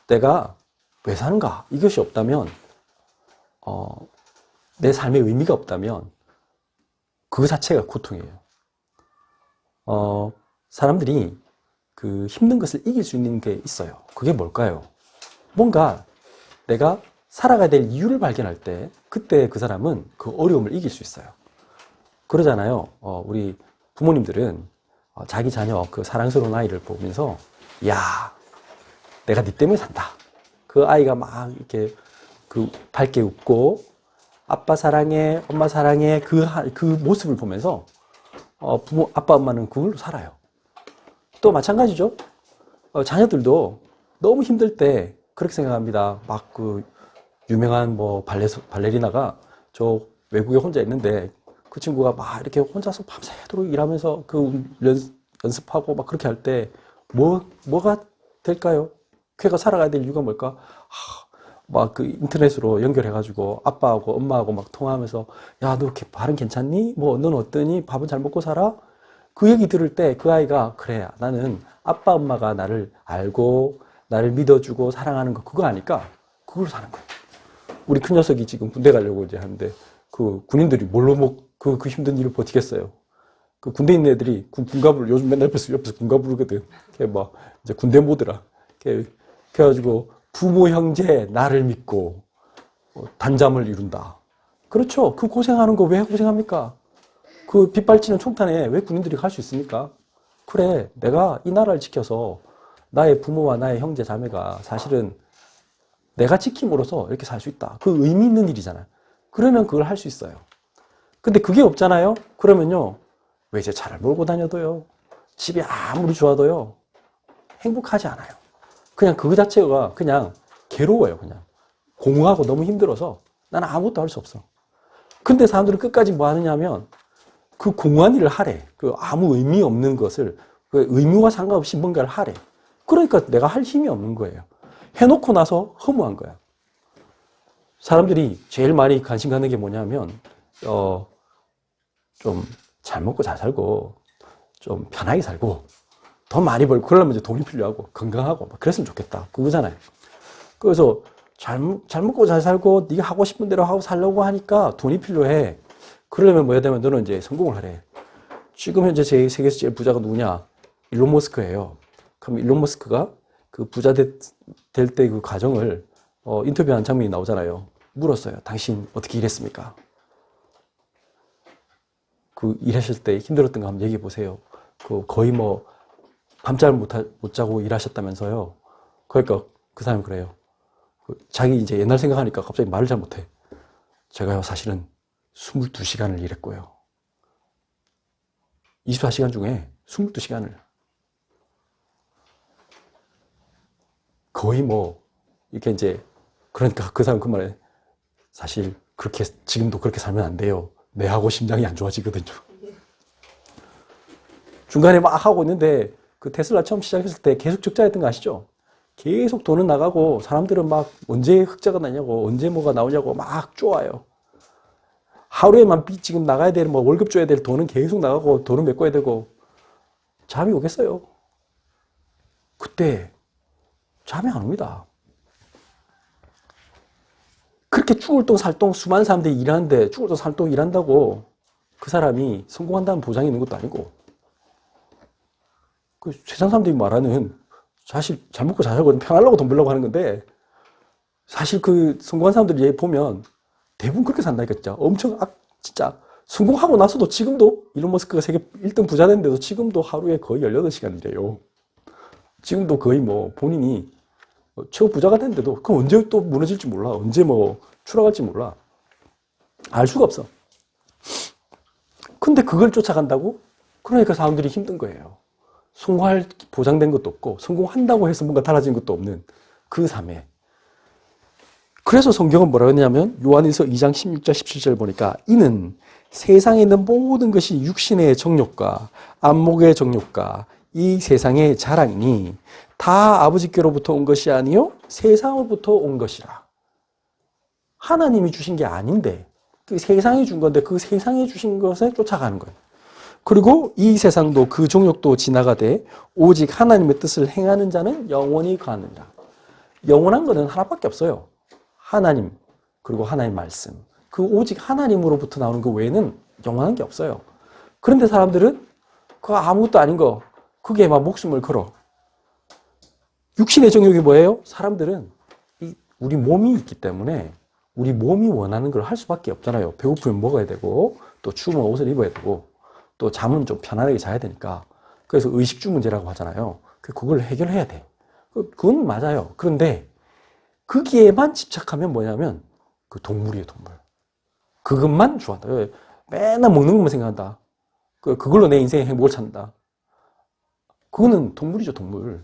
내가 왜 사는가? 이것이 없다면, 내 삶의 의미가 없다면, 그 자체가 고통이에요. 사람들이 그 힘든 것을 이길 수 있는 게 있어요. 그게 뭘까요? 뭔가 내가 살아가야 될 이유를 발견할 때, 그때 그 사람은 그 어려움을 이길 수 있어요. 그러잖아요. 우리 부모님들은 자기 자녀, 그 사랑스러운 아이를 보면서, 야, 내가 네 때문에 산다. 그 아이가 막 이렇게 그 밝게 웃고, 아빠 사랑해, 엄마 사랑해, 그 모습을 보면서, 아빠, 엄마는 그걸로 살아요. 또 마찬가지죠. 자녀들도 너무 힘들 때 그렇게 생각합니다. 막 그 유명한 뭐 발레리나가 저 외국에 혼자 있는데 그 친구가 막 이렇게 혼자서 밤새도록 일하면서 그 연습하고 막 그렇게 할 때 뭐가 될까요? 걔가 살아가야 될 이유가 뭘까? 막 그 인터넷으로 연결해가지고 아빠하고 엄마하고 막 통화하면서 야, 너 발은 괜찮니? 뭐, 넌 어떠니? 밥은 잘 먹고 살아? 그 얘기 들을 때 그 아이가 그래, 나는 아빠 엄마가 나를 알고 나를 믿어주고 사랑하는 거 그거 아니까 그걸로 사는 거야. 우리 큰 녀석이 지금 군대 가려고 이제 하는데 그 군인들이 뭘로 그 힘든 일을 버티겠어요. 그 군대 있는 애들이 군가부를 요즘 맨날 옆에서 군가 부르거든. 걔 막 이제 군대 모드라. 그래가지고 부모 형제 나를 믿고 단잠을 이룬다. 그렇죠. 그 고생하는 거 왜 고생합니까? 그 빗발치는 총탄에 왜 군인들이 갈 수 있습니까? 그래, 내가 이 나라를 지켜서 나의 부모와 나의 형제 자매가 사실은 내가 지킴으로써 이렇게 살 수 있다. 그 의미 있는 일이잖아요. 그러면 그걸 할 수 있어요. 근데 그게 없잖아요? 그러면요, 외제 차를 몰고 다녀도요, 집이 아무리 좋아도요, 행복하지 않아요. 그냥 그 자체가 그냥 괴로워요, 그냥. 공허하고 너무 힘들어서 나는 아무것도 할 수 없어. 근데 사람들은 끝까지 뭐 하느냐 하면 그 공허한 일을 하래. 그 아무 의미 없는 것을, 그 의미와 상관없이 뭔가를 하래. 그러니까 내가 할 힘이 없는 거예요. 해놓고 나서 허무한 거야. 사람들이 제일 많이 관심 갖는 게 뭐냐면, 좀 잘 먹고 잘 살고, 좀 편하게 살고, 돈 많이 벌고, 그러려면 이제 돈이 필요하고, 건강하고, 막 그랬으면 좋겠다. 그거잖아요. 그래서 잘 먹고 잘 살고, 네가 하고 싶은 대로 하고 살려고 하니까 돈이 필요해. 그러려면 뭐야 되면 너는 이제 성공을 하래. 지금 현재 세계에서 제일 부자가 누구냐? 일론 머스크예요. 그럼 일론 머스크가 그 부자 될 때 그 과정을 인터뷰한 장면이 나오잖아요. 물었어요. 당신 어떻게 일했습니까? 그 일하실 때 힘들었던 거 한번 얘기해 보세요. 그 거의 뭐 밤잠 못 자고 일하셨다면서요. 그러니까 그 사람이 그래요. 자기 이제 옛날 생각하니까 갑자기 말을 잘 못해. 제가요 사실은 22시간을 일했고요. 24시간 중에 22시간을 거의 뭐 이렇게 이제 그러니까 그 사람 그 말에 사실 그렇게 지금도 그렇게 살면 안 돼요. 뇌하고 심장이 안 좋아지거든요. 중간에 막 하고 있는데 그 테슬라 처음 시작했을 때 계속 적자였던 거 아시죠? 계속 돈은 나가고 사람들은 막 언제 흑자가 나냐고 언제 뭐가 나오냐고 막 쪼아요. 하루에만 지금 나가야 될 뭐 월급 줘야 될 돈은 계속 나가고 돈은 메꿔야 되고 잠이 오겠어요? 그때 잠이 안 옵니다. 그렇게 죽을 똥 살 똥 수많은 사람들이 일하는데 죽을 똥 살 똥 일한다고 그 사람이 성공한다는 보장이 있는 것도 아니고 그 세상 사람들이 말하는 사실 잘 먹고 잘 살고 편하려고 돈 벌려고 하는 건데 사실 그 성공한 사람들이 보면 대부분 그렇게 산다니까 진짜 엄청 진짜 성공하고 나서도 지금도 일론 머스크가 세계 1등 부자 됐는데도 지금도 하루에 거의 18시간이래요. 지금도 거의 뭐 본인이 최고 부자가 됐는데도 그 언제 또 무너질지 몰라. 언제 뭐 추락할지 몰라. 알 수가 없어. 근데 그걸 쫓아간다고? 그러니까 사람들이 힘든 거예요. 성공할 보장된 것도 없고 성공한다고 해서 뭔가 달라진 것도 없는 그 삶에. 그래서 성경은 뭐라고 했냐면 요한일서 2장 16절 17절 보니까 이는 세상에 있는 모든 것이 육신의 정욕과 안목의 정욕과 이 세상의 자랑이니 다 아버지께로부터 온 것이 아니요 세상으로부터 온 것이라. 하나님이 주신 게 아닌데 그 세상이 준 건데 그 세상이 주신 것에 쫓아가는 거예요. 그리고 이 세상도 그 정욕도 지나가되 오직 하나님의 뜻을 행하는 자는 영원히 거하느니라. 영원한 거는 하나밖에 없어요. 하나님, 그리고 하나님 말씀. 그 오직 하나님으로부터 나오는 그 외에는 영원한 게 없어요. 그런데 사람들은 그거 아무것도 아닌 거, 그게 막 목숨을 걸어. 육신의 정욕이 뭐예요? 사람들은 우리 몸이 있기 때문에 우리 몸이 원하는 걸 할 수밖에 없잖아요. 배고프면 먹어야 되고, 또 추우면 옷을 입어야 되고, 또 잠은 좀 편안하게 자야 되니까. 그래서 의식주 문제라고 하잖아요. 그걸 해결해야 돼. 그건 맞아요. 그런데 거기에만 집착하면 뭐냐면 그 동물이에요, 동물. 그것만 좋아한다. 맨날 먹는 것만 생각한다. 그걸로 내 인생의 행복을 찾는다. 그거는 동물이죠, 동물.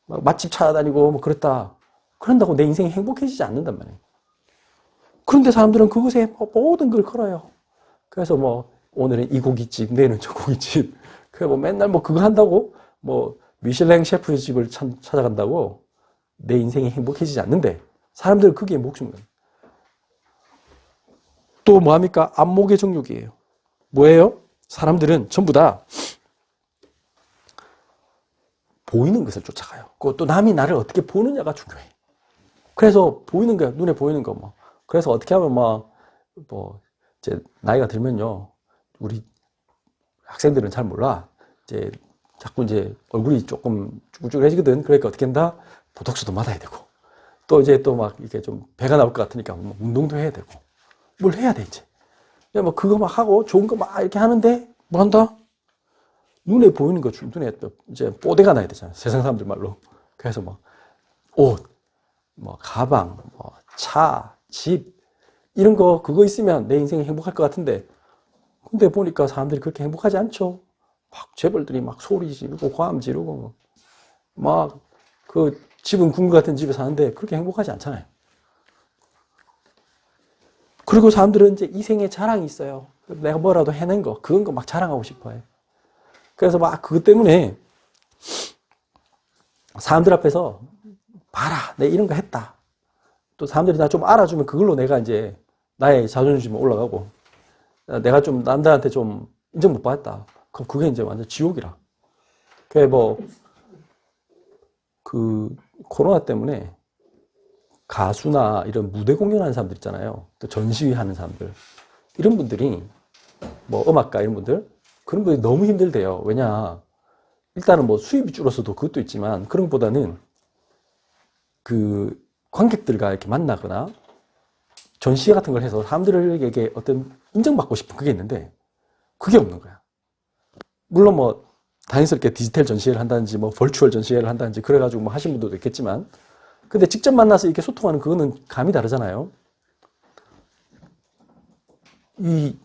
막 맛집 찾아다니고 뭐 그랬다. 그런다고 내 인생이 행복해지지 않는단 말이에요. 그런데 사람들은 그것에 모든 걸 걸어요. 그래서 뭐 오늘은 이 고깃집, 내일은 저 고깃집. 그래 뭐 맨날 뭐 그거 한다고 뭐 미슐랭 셰프 집을 찾아간다고 내 인생이 행복해지지 않는데 사람들은 그게 목숨을. 또 뭐합니까? 안목의 정욕이에요. 뭐예요? 사람들은 전부 다 보이는 것을 쫓아가요. 또 남이 나를 어떻게 보느냐가 중요해. 그래서 보이는 거, 눈에 보이는 거 뭐. 그래서 어떻게 하면 이제 나이가 들면요, 우리 학생들은 잘 몰라. 이제 자꾸 이제 얼굴이 조금 쭈글쭈글해지거든. 그러니까 어떻게 한다? 보톡스도 맞아야 되고. 또 이제 또 막 이렇게 좀 배가 나올 것 같으니까 뭐 운동도 해야 되고. 뭘 해야 돼, 이제. 뭐 그거 막 하고 좋은 거 막 이렇게 하는데 뭐 한다? 눈에 보이는 거, 눈에 이제 뽀대가 나야 되잖아. 세상 사람들 말로. 그래서 뭐 옷, 뭐 가방, 뭐 차, 집 이런 거 그거 있으면 내 인생이 행복할 것 같은데 근데 보니까 사람들이 그렇게 행복하지 않죠. 막 재벌들이 막 소리 지르고 고함 지르고 막 그 집은 궁궐 같은 집에 사는데 그렇게 행복하지 않잖아요. 그리고 사람들은 이제 이 생에 자랑이 있어요. 내가 뭐라도 해낸 거, 그런 거 막 자랑하고 싶어 해. 그래서 막 그것 때문에 사람들 앞에서 봐라, 내가 이런 거 했다. 또 사람들이 나 좀 알아주면 그걸로 내가 이제 나의 자존심이 올라가고 내가 좀 남들한테 좀 인정 못 받았다. 그럼 그게 이제 완전 지옥이라. 그게 그 코로나 때문에 가수나 이런 무대 공연하는 사람들 있잖아요. 또 전시하는 사람들. 이런 분들이 뭐 음악가 이런 분들 그런 분들이 너무 힘들대요. 왜냐 일단은 뭐 수입이 줄어서도 그것도 있지만 그런 것보다는 그 관객들과 이렇게 만나거나 전시회 같은 걸 해서 사람들에게 어떤 인정받고 싶은 그게 있는데 그게 없는 거야. 물론 뭐 다행스럽게 디지털 전시회를 한다든지 뭐 버추얼 전시회를 한다든지 그래가지고 뭐 하신 분들도 있겠지만 근데 직접 만나서 이렇게 소통하는 그거는 감이 다르잖아요. 이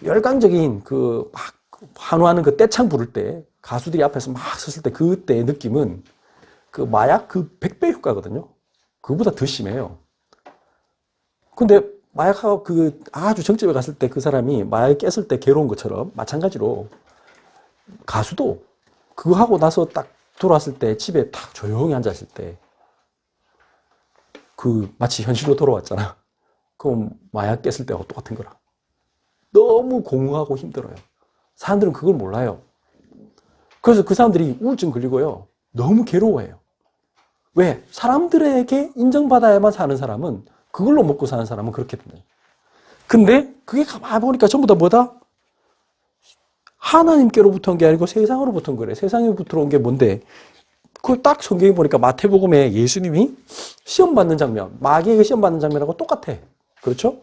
열광적인 그 막 환호하는 그 떼창 부를 때 가수들이 앞에서 막 섰을 때 그때의 느낌은 그 마약 그 100배 효과거든요. 그거보다 더 심해요. 근데 마약하고 그 아주 정점에 갔을 때 그 사람이 마약에 깼을 때 괴로운 것처럼 마찬가지로 가수도 그거 하고 나서 딱 돌아왔을 때 집에 딱 조용히 앉았을 때 그 마치 현실로 돌아왔잖아. 그럼 마약 깼을 때하고 똑같은 거라. 너무 공허하고 힘들어요. 사람들은 그걸 몰라요. 그래서 그 사람들이 우울증 걸리고요. 너무 괴로워해요. 왜? 사람들에게 인정받아야만 사는 사람은 그걸로 먹고 사는 사람은 그렇게 된다. 근데 그게 가만히 보니까 전부 다 뭐다? 하나님께로부터 온 게 아니고 세상으로부터 온 거래. 세상으로부터 온 게 뭔데? 그걸 딱 성경에 보니까 마태복음에 예수님이 시험 받는 장면, 마귀에게 시험 받는 장면하고 똑같아. 그렇죠?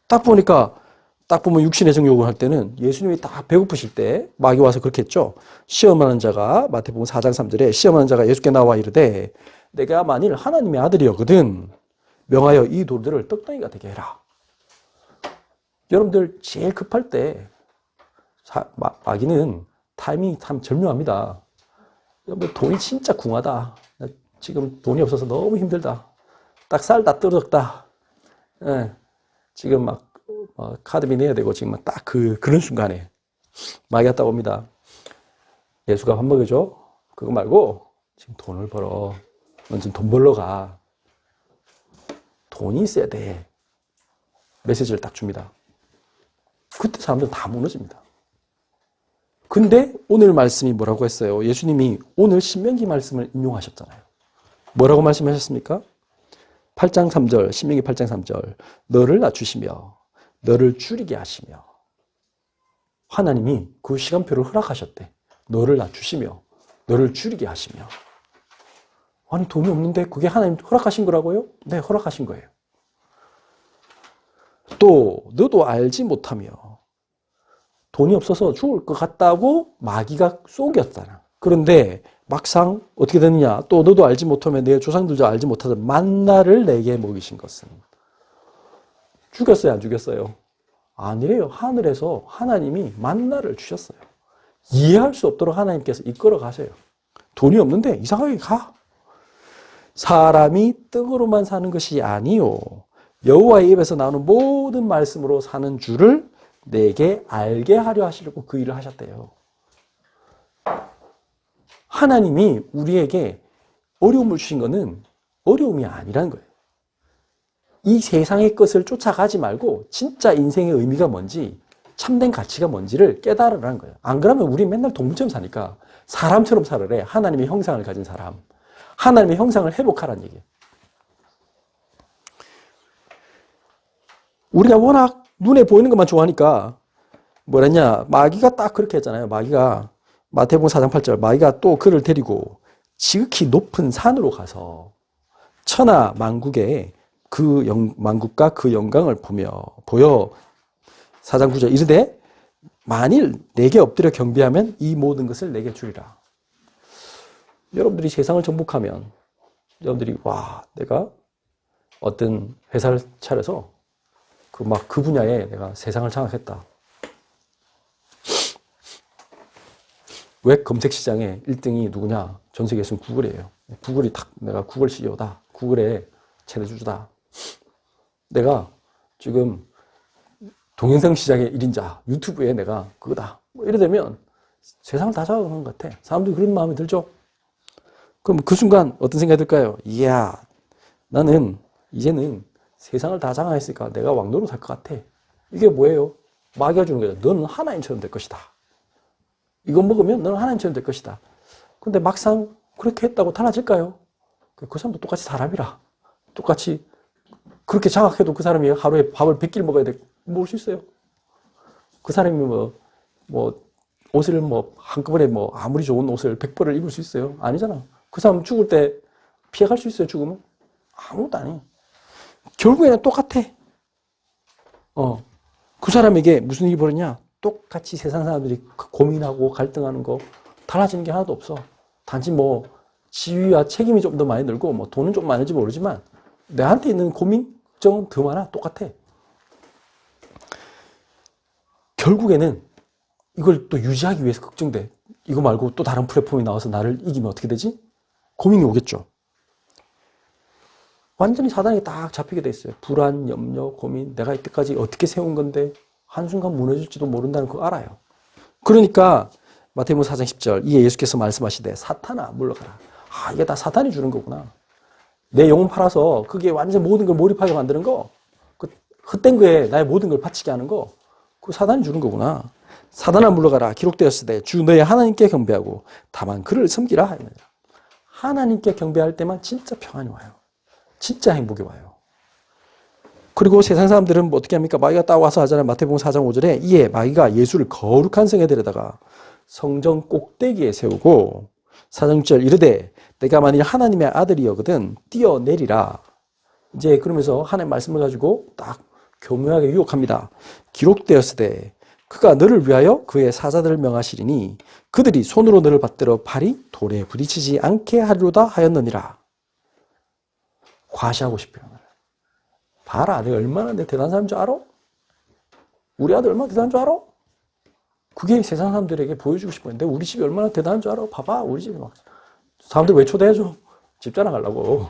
딱 보면 육신의 정욕을 할 때는 예수님이 딱 배고프실 때 마귀 와서 그렇게 했죠. 시험하는 자가 마태복음 4장 3절에 시험하는 자가 예수께 나와 이르되 내가 만일 하나님의 아들이었거든 명하여 이 돌들을 떡덩이가 되게 해라. 여러분들 제일 급할 때 마귀는 타이밍이 참 절묘합니다. 뭐 돈이 진짜 궁하다. 지금 돈이 없어서 너무 힘들다. 딱 살 다 떨어졌다. 예, 지금 막 카드비 내야 되고 지금 딱 그런 순간에 마귀가 딱 옵니다. 예수가 밥 먹여줘? 그거 말고 지금 돈을 벌어. 넌 지금 돈 벌러 가. 돈이 있어야 돼. 메시지를 딱 줍니다. 그때 사람들은 다 무너집니다. 근데 오늘 말씀이 뭐라고 했어요? 예수님이 오늘 신명기 말씀을 인용하셨잖아요. 뭐라고 말씀하셨습니까? 8장 3절, 신명기 8장 3절. 너를 낮추시며 너를 줄이게 하시며. 하나님이 그 시간표를 허락하셨대. 너를 낮추시며 너를 줄이게 하시며. 아니 돈이 없는데 그게 하나님 허락하신 거라고요? 네, 허락하신 거예요. 또 너도 알지 못하며 돈이 없어서 죽을 것 같다고 마귀가 속였잖아. 그런데 막상 어떻게 되느냐? 또 너도 알지 못하며 내 조상들도 알지 못하던 만나를 내게 먹이신 것은. 죽였어요, 안 죽였어요? 아니래요. 하늘에서 하나님이 만나를 주셨어요. 이해할 수 없도록 하나님께서 이끌어 가세요. 돈이 없는데 이상하게 가. 사람이 떡으로만 사는 것이 아니요 여호와의 입에서 나오는 모든 말씀으로 사는 줄을 내게 알게 하려 하시려고 그 일을 하셨대요. 하나님이 우리에게 어려움을 주신 것은 어려움이 아니라는 거예요. 이 세상의 것을 쫓아가지 말고 진짜 인생의 의미가 뭔지 참된 가치가 뭔지를 깨달으라는 거예요. 안 그러면 우리 맨날 동물처럼 사니까 사람처럼 살으래. 하나님의 형상을 가진 사람. 하나님의 형상을 회복하라는 얘기예요. 우리가 워낙 눈에 보이는 것만 좋아하니까 뭐랬냐. 마귀가 딱 그렇게 했잖아요. 마귀가 마태복음 4장 8절 마귀가 또 그를 데리고 지극히 높은 산으로 가서 천하 만국에 만국과 그 영광을 보여 4장 9절 이르되 만일 내게 엎드려 경배하면 이 모든 것을 내게 주리라. 여러분들이 세상을 정복하면 여러분들이 와 내가 어떤 회사를 차려서 그 분야에 내가 세상을 장악했다. 웹 검색 시장에 1등이 누구냐? 전 세계에서는 구글이에요. 구글이 내가 구글 CEO다. 구글의 최대주주다. 내가 지금 동영상 시장의 1인자, 유튜브에 내가 그거다. 이래 되면 세상을 다 장악하는 것 같아. 사람들이 그런 마음이 들죠? 그럼 그 순간 어떤 생각이 들까요? 이야, 나는 이제는 세상을 다 장악했으니까 내가 왕노릇 할 것 같아. 이게 뭐예요? 마귀가 주는 거죠. 너는 하나님처럼 될 것이다. 이거 먹으면 너는 하나님처럼 될 것이다. 근데 막상 그렇게 했다고 달라질까요? 그 사람도 똑같이 사람이라. 똑같이 그렇게 장악해도 그 사람이 하루에 밥을 100끼를 먹을 수 있어요. 그 사람이 옷을 한꺼번에 아무리 좋은 옷을 100벌을 입을 수 있어요? 아니잖아. 그 사람 죽을 때 피해갈 수 있어요, 죽으면? 아무것도 아니에요. 결국에는 똑같아. 그 사람에게 무슨 일이 벌어지냐? 똑같이 세상 사람들이 고민하고 갈등하는 거 달라지는 게 하나도 없어. 단지 지위와 책임이 좀 더 많이 늘고 돈은 좀 많을지 모르지만 내한테 있는 고민, 걱정은 더 많아. 똑같아. 결국에는 이걸 또 유지하기 위해서 걱정돼. 이거 말고 또 다른 플랫폼이 나와서 나를 이기면 어떻게 되지? 고민이 오겠죠. 완전히 사단에게 딱 잡히게 돼 있어요. 불안, 염려, 고민. 내가 이때까지 어떻게 세운 건데 한순간 무너질지도 모른다는 거 알아요. 그러니까 마태복음 4장 10절 이에 예수께서 말씀하시되 사탄아 물러가라. 이게 다 사탄이 주는 거구나. 내 영혼 팔아서 그게 완전 모든 걸 몰입하게 만드는 거, 그 헛된 거에 나의 모든 걸 바치게 하는 거, 그 사단이 주는 거구나. 사단아 물러가라. 기록되었으되 주 너의 하나님께 경배하고 다만 그를 섬기라 하였느니라. 하나님께 경배할 때만 진짜 평안이 와요. 진짜 행복이 와요. 그리고 세상 사람들은 어떻게 합니까? 마귀가 따와서 하잖아요. 마태복음 4장 5절에 이에 마귀가 예수를 거룩한 성에 데려다가 성전 꼭대기에 세우고 4장 6절 이르되 내가 만일 하나님의 아들이여거든 뛰어내리라. 이제 그러면서 하나님의 말씀을 가지고 딱 교묘하게 유혹합니다. 기록되었으되 그가 너를 위하여 그의 사자들을 명하시리니 그들이 손으로 너를 받들어 발이 돌에 부딪히지 않게 하리로다 하였느니라. 과시하고 싶어요. 봐라, 내가 얼마나 내 대단한 사람인 줄 알아? 우리 아들 얼마나 대단한 줄 알아? 그게 세상 사람들에게 보여주고 싶어요. 근데 우리 집이 얼마나 대단한 줄 알아? 봐봐, 우리 집이 사람들 왜 초대해줘? 집 자랑하려고.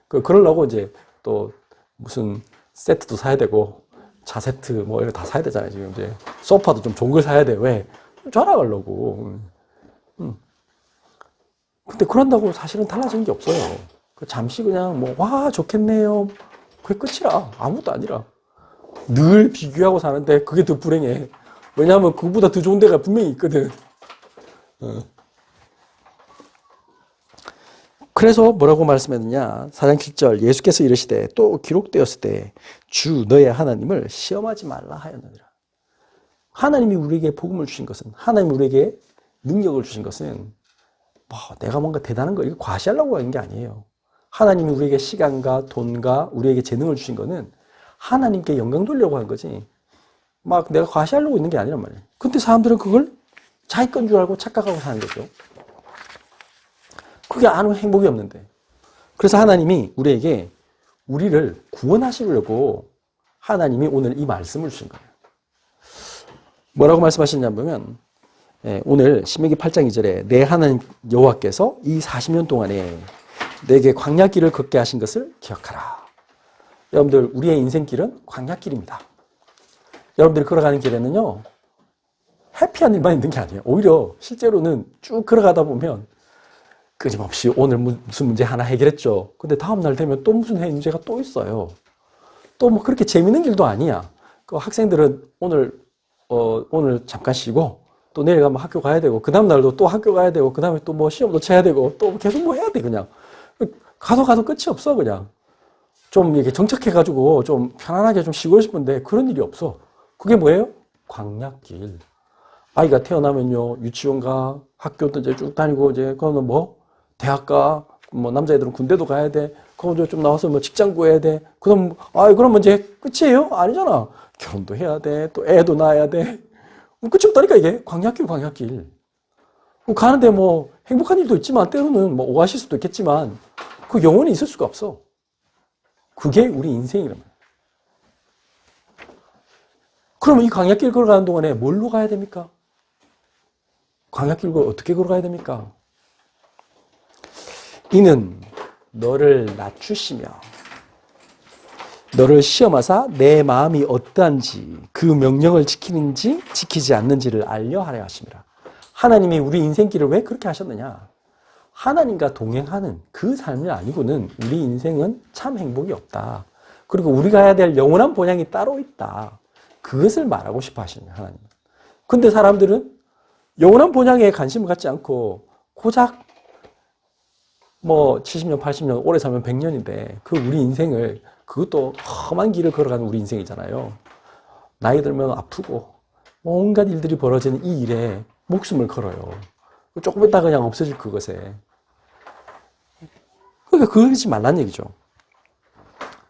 그러려고 이제 또 무슨 세트도 사야 되고, 차 세트 이런 거 다 사야 되잖아요. 지금 이제 소파도 좀 좋은 걸 사야 돼. 왜? 자랑하려고. 근데 그런다고 사실은 달라지는 게 없어요. 잠시 그냥 와, 좋겠네요. 그게 끝이라. 아무것도 아니라. 늘 비교하고 사는데 그게 더 불행해. 왜냐하면 그보다 더 좋은 데가 분명히 있거든. 그래서 뭐라고 말씀했느냐? 4장 7절 예수께서 이르시되 또 기록되었을 때 주 너의 하나님을 시험하지 말라 하였느니라. 하나님이 우리에게 복음을 주신 것은, 하나님이 우리에게 능력을 주신 것은 내가 뭔가 대단한 거 이거 과시하려고 하는 게 아니에요. 하나님이 우리에게 시간과 돈과 우리에게 재능을 주신 거는 하나님께 영광 돌려고 하는 거지 막 내가 과시하려고 있는 게 아니란 말이에요. 근데 사람들은 그걸 자기 건 줄 알고 착각하고 사는 거죠. 그게 아무 행복이 없는데. 그래서 하나님이 우리에게 우리를 구원하시려고 하나님이 오늘 이 말씀을 주신 거예요. 뭐라고 말씀하셨냐면 오늘 신명기 8장 2절에 내 하나님 여호와께서 이 40년 동안에 내게 광야길을 걷게 하신 것을 기억하라. 여러분들 우리의 인생길은 광야길입니다. 여러분들이 걸어가는 길에는요 해피한 일만 있는 게 아니에요. 오히려 실제로는 쭉 걸어가다 보면 끊임없이 오늘 무슨 문제 하나 해결했죠. 근데 다음 날 되면 또 무슨 문제가 또 있어요. 또 뭐 그렇게 재밌는 길도 아니야. 그 학생들은 오늘 잠깐 쉬고 또 내일 가면 학교 가야 되고 그 다음 날도 또 학교 가야 되고 그 다음에 또 뭐 시험도 쳐야 되고 또 계속 뭐 해야 돼. 그냥 가도 끝이 없어. 그냥 좀 이렇게 정착해가지고 좀 편안하게 좀 쉬고 싶은데 그런 일이 없어. 그게 뭐예요? 광야길. 아이가 태어나면요 유치원 가, 학교도 이제 쭉 다니고 이제 그거는 뭐 대학 가, 뭐 남자애들은 군대도 가야 돼. 그거 좀 나와서 뭐 직장 구해야 돼. 그럼 그럼 이제 끝이에요? 아니잖아. 결혼도 해야 돼. 또 애도 낳아야 돼. 끝이 없다니까 이게 광야길. 가는데 뭐 행복한 일도 있지만 때로는 뭐 오아시스도 있겠지만 그 영원히 있을 수가 없어. 그게 우리 인생이란 말이야. 그러면 이 광야길 걸어가는 동안에 뭘로 가야 됩니까? 광야길 어떻게 걸어가야 됩니까? 이는 너를 낮추시며 너를 시험하사 내 마음이 어떠한지 그 명령을 지키는지 지키지 않는지를 알려 하려 하심이라. 하나님이 우리 인생길을 왜 그렇게 하셨느냐? 하나님과 동행하는 그 삶이 아니고는 우리 인생은 참 행복이 없다. 그리고 우리가 해야 될 영원한 본향이 따로 있다. 그것을 말하고 싶어 하시는 하나님. 근데 사람들은 영원한 본향에 관심을 갖지 않고 고작 뭐 70년, 80년, 오래 살면 100년인데 그 우리 인생을 그것도 험한 길을 걸어가는 우리 인생이잖아요. 나이 들면 아프고 온갖 일들이 벌어지는 이 일에 목숨을 걸어요. 조금 있다 그냥 없어질 그것에. 그러니까 그러지 말란 얘기죠.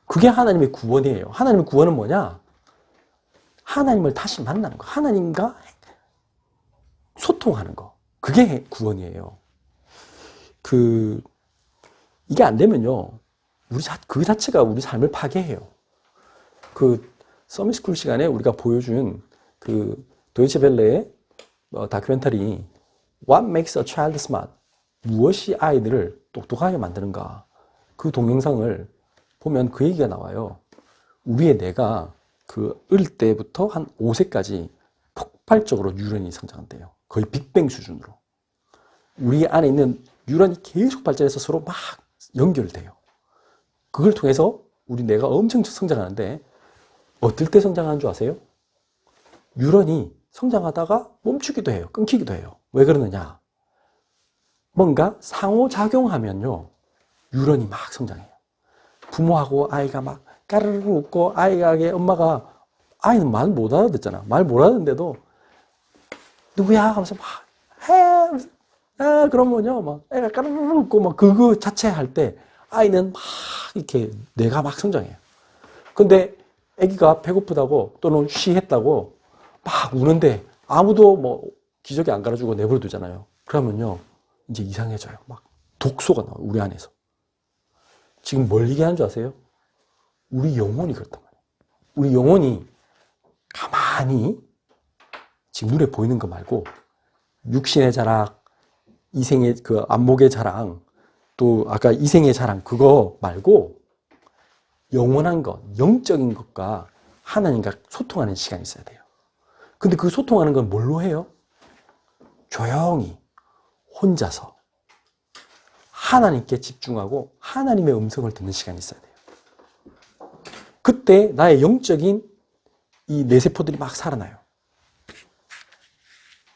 그게 하나님의 구원이에요. 하나님의 구원은 뭐냐? 하나님을 다시 만나는 거. 하나님과 소통하는 거. 그게 구원이에요. 이게 안 되면요. 그 자체가 우리 삶을 파괴해요. 서밋스쿨 시간에 우리가 보여준 도이체벨레의 다큐멘터리 What makes a child smart? 무엇이 아이들을 똑똑하게 만드는가? 그 동영상을 보면 그 얘기가 나와요. 우리의 뇌가 어릴 때부터 한 5세까지 폭발적으로 뉴런이 성장한대요. 거의 빅뱅 수준으로. 우리 안에 있는 뉴런이 계속 발전해서 서로 막 연결돼요. 그걸 통해서 우리 뇌가 엄청 성장하는데 어떨 때 성장하는 줄 아세요? 뉴런이 성장하다가 멈추기도 해요. 끊기기도 해요. 왜 그러느냐? 뭔가 상호작용하면요. 뉴런이 막 성장해요. 부모하고 아이가 막 까르르 웃고 아이는 말 못 알아듣잖아. 말 못 알아듣는데도 누구야? 하면서 막 해. 그러면요. 막 애가 까르르 웃고 막 그거 자체 할 때 아이는 막 이렇게 뇌가 막 성장해요. 근데 아기가 배고프다고 또는 쉬했다고 막 우는데 아무도 뭐 기저귀 안 갈아주고 내버려 두잖아요. 그러면요. 이제 이상해져요. 막 독소가 나와요. 우리 안에서. 지금 뭘 얘기하는 줄 아세요? 우리 영혼이 그렇단 말이에요. 우리 영혼이 가만히 지금 눈에 보이는 거 말고 육신의 자랑, 이생의 안목의 자랑, 또 아까 이생의 자랑 그거 말고 영원한 것, 영적인 것과 하나님과 소통하는 시간이 있어야 돼요. 근데 그 소통하는 건 뭘로 해요? 조용히 혼자서 하나님께 집중하고 하나님의 음성을 듣는 시간이 있어야 돼요. 그때 나의 영적인 이 뇌세포들이 막 살아나요.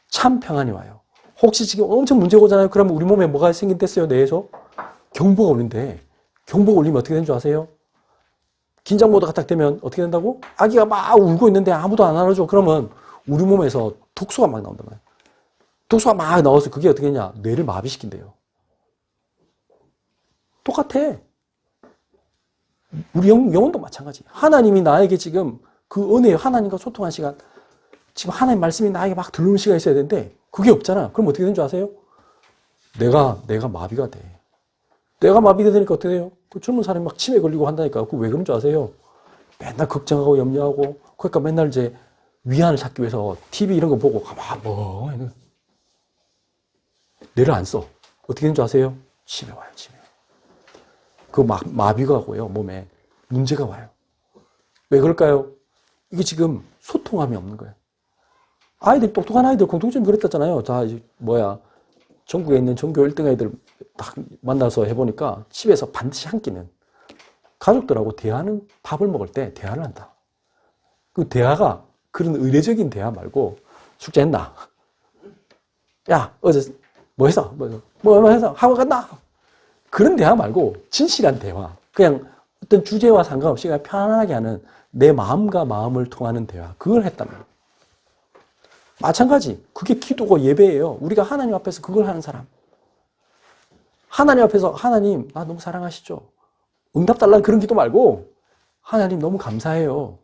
참 평안이 와요. 혹시 지금 엄청 문제가 오잖아요. 그러면 우리 몸에 뭐가 생긴댔어요? 뇌에서? 경보가 울린대. 경보가 울리면 어떻게 되는 줄 아세요? 긴장 모드가 딱 되면 어떻게 된다고? 아기가 막 울고 있는데 아무도 안 알아줘. 그러면 우리 몸에서 독소가 막 나온단 말이야. 독소가 막 나와서 그게 어떻게 되냐? 뇌를 마비시킨대요. 똑같아. 우리 영혼도 마찬가지. 하나님이 나에게 지금 그 은혜, 하나님과 소통한 시간, 지금 하나님 말씀이 나에게 막 들어오는 시간이 있어야 되는데 그게 없잖아. 그럼 어떻게 되는 줄 아세요? 내가 마비가 돼. 내가 마비되니까 어떻게 돼요? 그 젊은 사람이 막 치매 걸리고 한다니까. 그거 왜 그런 줄 아세요? 맨날 걱정하고 염려하고, 그러니까 맨날 이제 위안을 찾기 위해서 TV 이런 거 보고 가만 뭐 뇌를 안 써. 어떻게 되는 줄 아세요? 치매 와요, 치매. 그 마비가 오고요, 몸에 문제가 와요. 왜 그럴까요? 이게 지금 소통함이 없는 거예요. 아이들, 똑똑한 아이들 공통점이 그랬다잖아요. 다 전국에 있는 전교 1등 아이들 딱 만나서 해보니까 집에서 반드시 한 끼는 가족들하고 대화는, 밥을 먹을 때 대화를 한다. 그 대화가 그런 의례적인 대화 말고, 숙제했나? 야, 어제 뭐 했어? 뭐 했어? 학원 갔나? 그런 대화 말고 진실한 대화. 그냥 어떤 주제와 상관없이 그냥 편안하게 하는 내 마음과 마음을 통하는 대화. 그걸 했다면. 마찬가지. 그게 기도고 예배예요. 우리가 하나님 앞에서 그걸 하는 사람. 하나님 앞에서 하나님, 나 너무 사랑하시죠? 응답 달라는 그런 기도 말고 하나님 너무 감사해요.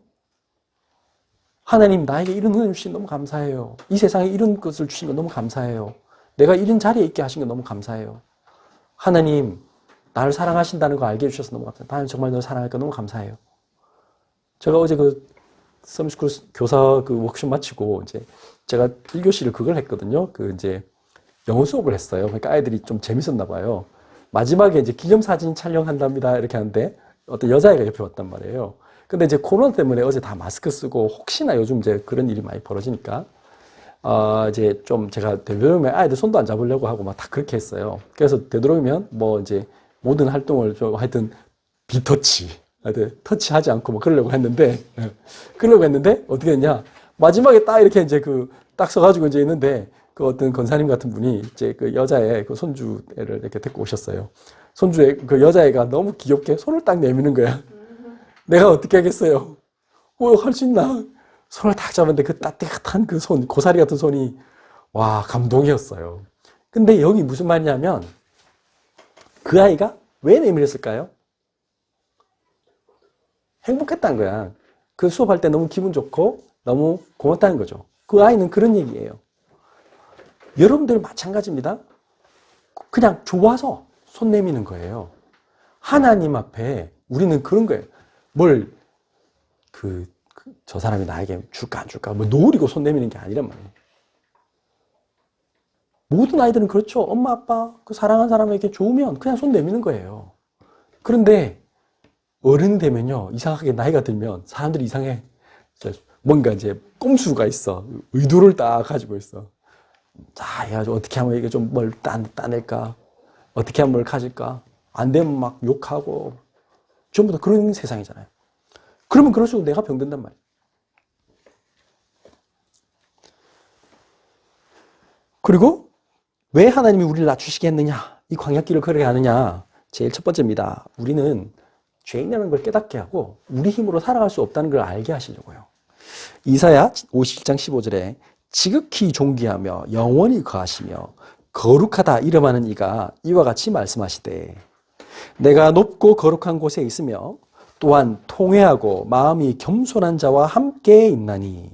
하나님 나에게 이런 은혜 주신 너무 감사해요. 이 세상에 이런 것을 주신 거 너무 감사해요. 내가 이런 자리에 있게 하신 거 너무 감사해요. 하나님 나를 사랑하신다는 거 알게 해주셔서 너무 감사해요. 하나님 정말 너를 사랑하니까 너무 감사해요. 제가 어제 그 서밋스쿨 교사 그 워크숍 마치고 이제 제가 1교시를 그걸 했거든요. 그 이제 영어 수업을 했어요. 그러니까 아이들이 좀 재밌었나 봐요. 마지막에 이제 기념사진 촬영한답니다. 이렇게 하는데 어떤 여자애가 옆에 왔단 말이에요. 근데 이제 코로나 때문에 어제 다 마스크 쓰고 혹시나 요즘 이제 그런 일이 많이 벌어지니까 이제 좀 제가 되도록이면 아이들 손도 안 잡으려고 하고 막 다 그렇게 했어요. 그래서 되도록이면 뭐 이제 모든 활동을 좀 하여튼 비터치, 하여튼 터치하지 않고 뭐 그러려고 했는데 어떻게 했냐? 마지막에 딱 이렇게 이제 딱 서가지고 이제 있는데 그 어떤 권사님 같은 분이 이제 그 여자애 그 손주애를 이렇게 데리고 오셨어요. 손주애 그 여자애가 너무 귀엽게 손을 딱 내미는 거야. 내가 어떻게 하겠어요? 할 수 있나? 손을 딱 잡았는데 그 따뜻한 그 손, 고사리 같은 손이 와 감동이었어요. 근데 여기 무슨 말이냐면 그 아이가 왜 내밀었을까요? 행복했다는 거야. 그 수업할 때 너무 기분 좋고 너무 고맙다는 거죠. 그 아이는 그런 얘기예요. 여러분들 마찬가지입니다. 그냥 좋아서 손 내미는 거예요. 하나님 앞에 우리는 그런 거예요. 저 사람이 나에게 줄까 안 줄까 뭐 노리고 손 내미는 게 아니란 말이에요. 모든 아이들은 그렇죠. 엄마 아빠 그 사랑하는 사람에게 좋으면 그냥 손 내미는 거예요. 그런데 어른이 되면요, 이상하게 나이가 들면 사람들이 이상해. 뭔가 이제 꼼수가 있어. 의도를 딱 가지고 있어. 자, 해가지고 어떻게 하면 이게 좀 뭘 따낼까? 어떻게 하면 뭘 가질까? 안 되면 막 욕하고 전부 다 그런 세상이잖아요. 그러면 그럴수록 내가 병든단 말이에요. 그리고 왜 하나님이 우리를 낮추시게 했느냐? 이 광야길을 걸어야 하느냐? 제일 첫 번째입니다. 우리는 죄인이라는 걸 깨닫게 하고 우리 힘으로 살아갈 수 없다는 걸 알게 하시려고요. 이사야 57장 15절에 지극히 존귀하며 영원히 거하시며 거룩하다 이름하는 이가 이와 같이 말씀하시되 내가 높고 거룩한 곳에 있으며 또한 통회하고 마음이 겸손한 자와 함께 있나니.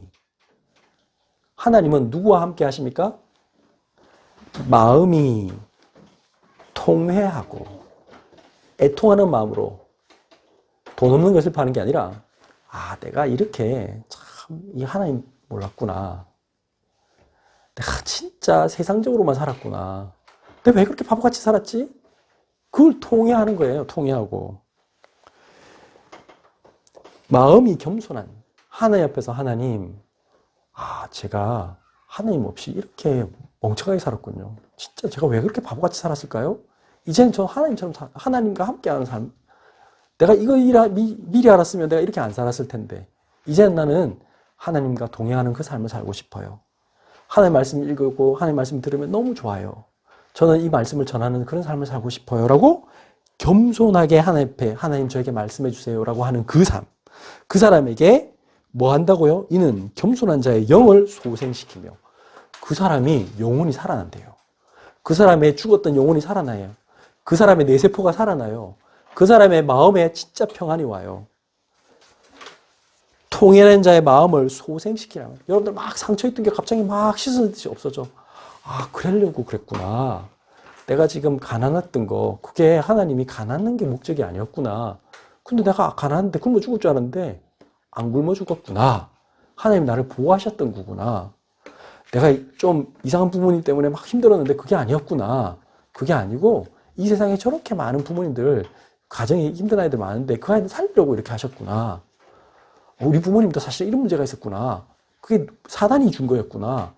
하나님은 누구와 함께 하십니까? 마음이 통회하고 애통하는 마음으로 돈 없는 것을 파는 게 아니라 내가 이렇게 참 이 하나님 몰랐구나. 내가 진짜 세상적으로만 살았구나. 내가 왜 그렇게 바보같이 살았지? 그걸 통회하는 거예요. 통회하고. 마음이 겸손한 하나님 앞에서 하나님, 제가 하나님 없이 이렇게 멍청하게 살았군요. 진짜 제가 왜 그렇게 바보같이 살았을까요? 이제는 저 하나님처럼 하나님과 함께하는 삶. 내가 이거 미리 알았으면 내가 이렇게 안 살았을 텐데 이제는 나는 하나님과 동행하는 그 삶을 살고 싶어요. 하나님 말씀 읽고 하나님 말씀 들으면 너무 좋아요. 저는 이 말씀을 전하는 그런 삶을 살고 싶어요. 라고 겸손하게 하나님 앞에 하나님 저에게 말씀해 주세요라고 하는 그 삶. 그 사람에게 뭐 한다고요? 이는 겸손한 자의 영을 소생시키며 그 사람이 영혼이 살아난대요. 그 사람의 죽었던 영혼이 살아나요. 그 사람의 뇌세포가 살아나요. 그 사람의 마음에 진짜 평안이 와요. 통해낸 자의 마음을 소생시키라고. 여러분들 막 상처있던 게 갑자기 막 씻어지듯이 없어져. 아, 그러려고 그랬구나. 내가 지금 가난했던 거, 그게 하나님이 가난한 게 목적이 아니었구나. 근데 내가 가난한데 굶어 죽을 줄 알았는데 안 굶어 죽었구나. 하나님 나를 보호하셨던 거구나. 내가 좀 이상한 부모님 때문에 막 힘들었는데 그게 아니었구나. 그게 아니고 이 세상에 저렇게 많은 부모님들, 가정이 힘든 아이들 많은데 그 아이들 살리려고 이렇게 하셨구나. 우리 부모님도 사실 이런 문제가 있었구나. 그게 사단이 준 거였구나.